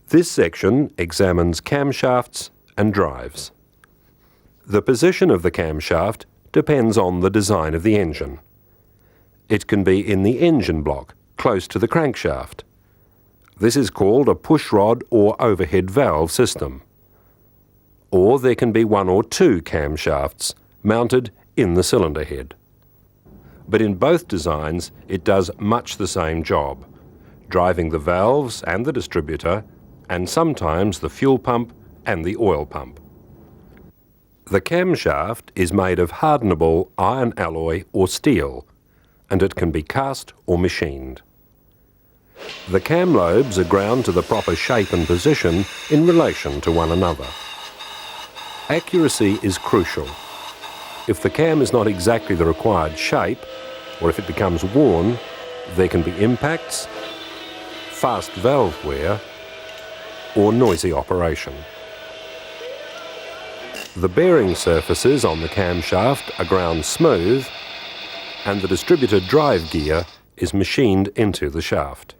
This section examines camshafts and drives. The position of the camshaft depends on the design of the engine. It can be in the engine block, close to the crankshaft. This is called a pushrod or overhead valve system. Or there can be one or two camshafts mounted in the cylinder head. But in both designs it does much the same job, driving the valves and the distributor, and sometimes the fuel pump and the oil pump. The camshaft is made of hardenable iron alloy or steel, and it can be cast or machined. The cam lobes are ground to the proper shape and position in relation to one another. Accuracy is crucial. If the cam is not exactly the required shape, or if it becomes worn, there can be impacts, fast valve wear, or noisy operation. The bearing surfaces on the camshaft are ground smooth, and the distributor drive gear is machined into the shaft.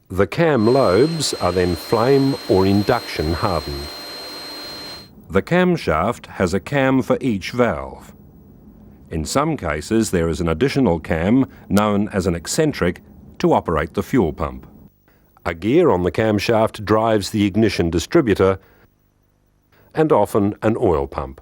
The cam lobes are then flame or induction hardened. The camshaft has a cam for each valve. In some cases there is an additional cam known as an eccentric to operate the fuel pump. A gear on the camshaft drives the ignition distributor and often an oil pump.